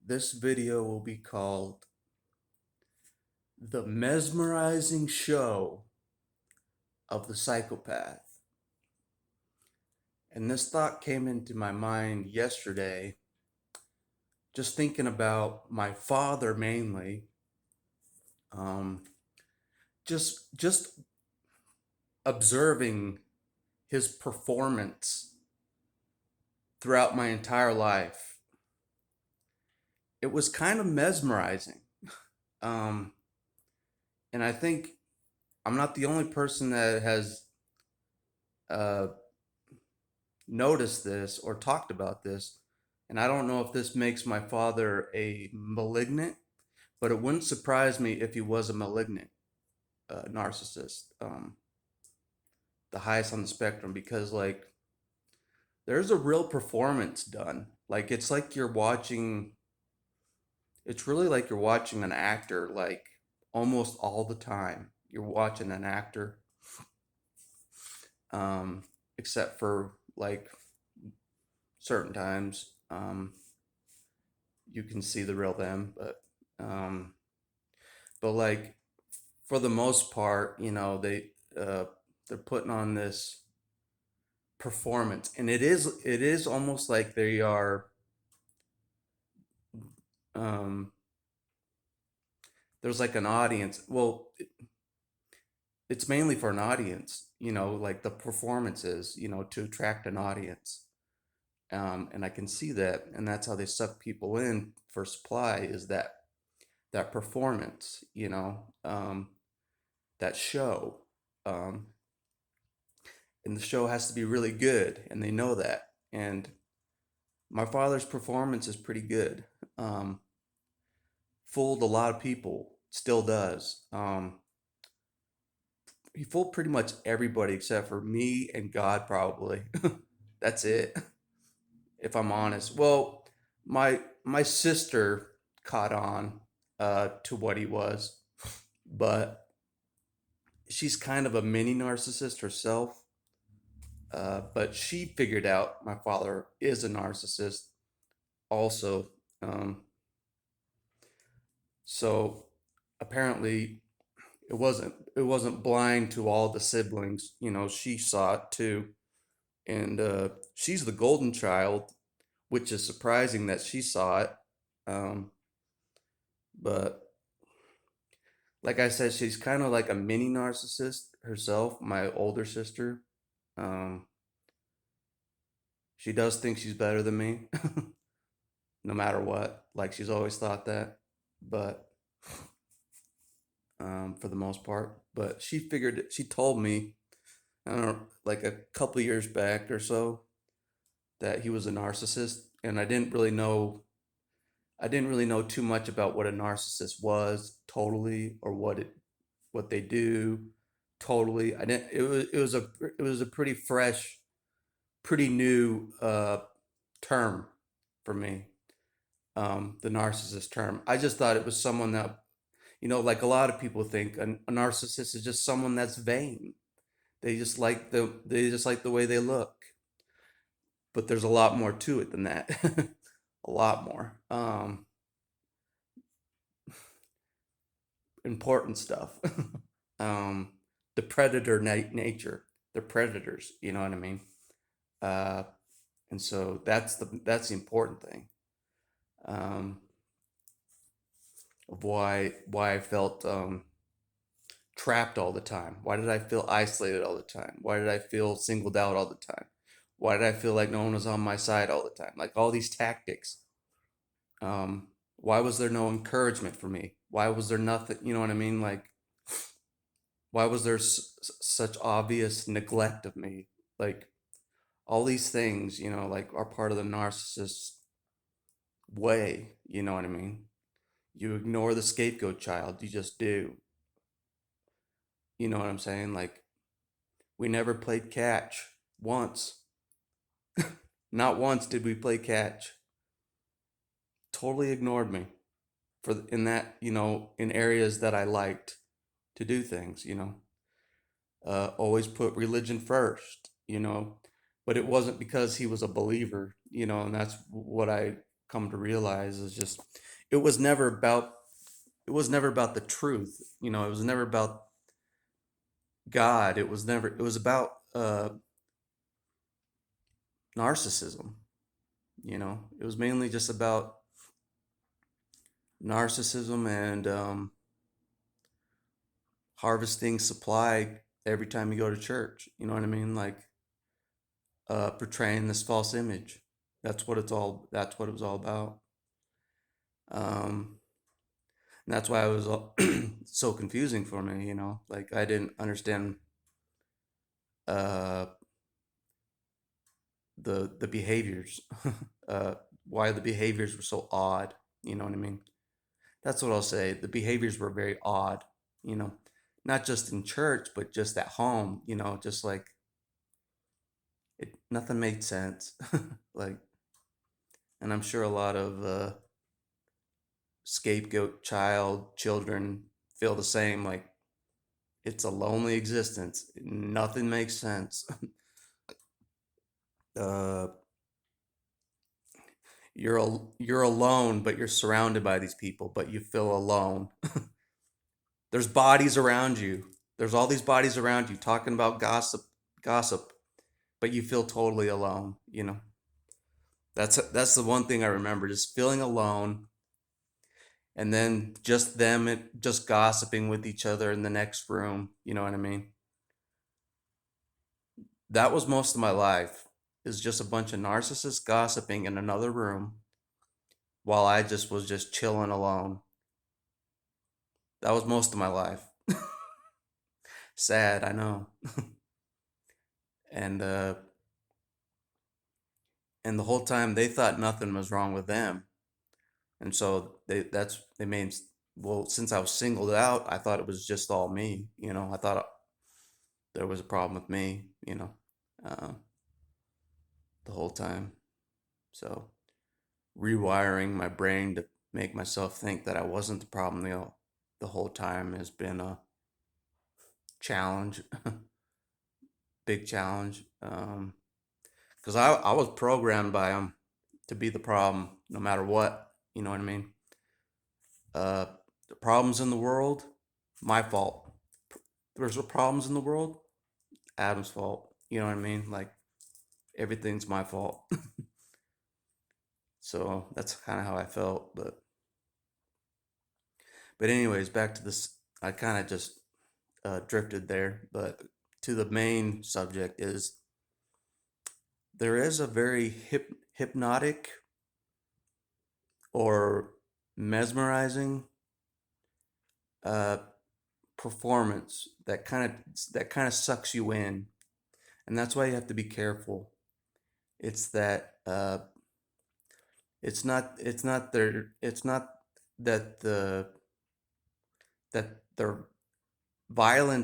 This video will be called The Mesmerizing Show of the Psychopath. And this thought came into my mind yesterday, just thinking about my father mainly. Um, just observing his performance throughout my entire life. It was kind of mesmerizing. Um, and I think I'm not the only person that has uh, noticed this or talked about this. And I don't know if this makes my father a malignant, but it wouldn't surprise me if he was a malignant narcissist, the highest on the spectrum, because like there's a real performance done. Like it's really like you're watching an actor, like almost all the time. You're watching an actor, um, except for like certain times. You can see the real them, um, but like for the most part, uh, they're putting on this performance, and it is almost like they are. Um, there's like an audience. Well, it's mainly for an audience, like the performances, to attract an audience. And I can see that, and that's how they suck people in for supply is that performance, that show. Um, and the show has to be really good, and they know that. And my father's performance is pretty good. Um, Fooled a lot of people, still does. He fooled pretty much everybody except for me and God, probably. That's it, if I'm honest. Well, my sister caught on to what he was, but she's kind of a mini narcissist herself. But she figured out my father is a narcissist also. Um, so apparently it wasn't blind to all the siblings. She saw it too, and she's the golden child, which is surprising that she saw it. Um, but like I said, she's kind of like a mini narcissist herself. My older sister, um, she does think she's better than me, no matter what. Like she's always thought that, but for the most part. But she told me, I don't know, like a couple years back or so, that he was a narcissist, and I didn't really know too much about what a narcissist was totally, or what they do totally. I didn't. It was a pretty fresh, pretty new term for me. The narcissist term. I just thought it was someone that, like a lot of people think, a narcissist is just someone that's vain. They just like the way they look, but there's a lot more to it than that. A lot more important stuff. um, the predator nature. They're predators. You know what I mean? Uh, and so that's the important thing, um, of why I felt trapped all the time. Why did I feel isolated all the time? Why did I feel singled out all the time? Why did I feel like no one was on my side all the time? Like all these tactics. Why was there no encouragement for me? Why was there nothing? You know what I mean? Like, why was there such obvious neglect of me? Like, all these things, like are part of the narcissist's way. You know what I mean? You ignore the scapegoat child. You just do. You know what I'm saying? Like, we never played catch once. Not once did we play catch. Totally ignored me in that, in areas that I liked to do things, always put religion first, but it wasn't because he was a believer, and that's what I come to realize is just it was never about it was never about the truth. You know, it was never about God. It was about narcissism. You know, it was mainly just about narcissism and harvesting supply every time you go to church. You know what I mean? Like portraying this false image. That's what it's all. That's what it was all about. Um, and that's why it was so confusing for me. You know, like I didn't understand uh, the behaviors, uh, why the behaviors were so odd. You know what I mean? That's what I'll say. The behaviors were very odd. You know, not just in church, but just at home. You know, just like nothing made sense. Like, and I'm sure a lot of scapegoat children feel the same. Like, it's a lonely existence. Nothing makes sense. uh, you're alone, but you're surrounded by these people, but you feel alone. There's bodies around you. There's all these bodies around you talking about gossip, but you feel totally alone. You know, that's the one thing I remember, just feeling alone, and then just them just gossiping with each other in the next room. You know what I mean? That was most of my life. Is just a bunch of narcissists gossiping in another room while I just was just chilling alone. That was most of my life. Sad, I know. And and the whole time they thought nothing was wrong with them. And so they made, well, since I was singled out, I thought it was just all me, you know. I thought there was a problem with me, you know, uh, the whole time. So rewiring my brain to make myself think that I wasn't the problem the whole time has been a challenge, big challenge. Because I was programmed by them to be the problem no matter what. You know what I mean? Uh, the problems in the world, my fault. There's problems in the world, Adam's fault. You know what I mean? Like everything's my fault. So that's kind of how I felt. But anyways, back to this. I kind of just drifted there, but to the main subject is there is a very hypnotic or mesmerizing uh, performance that kind of sucks you in, and that's why you have to be careful. It's that it's not that the that their violence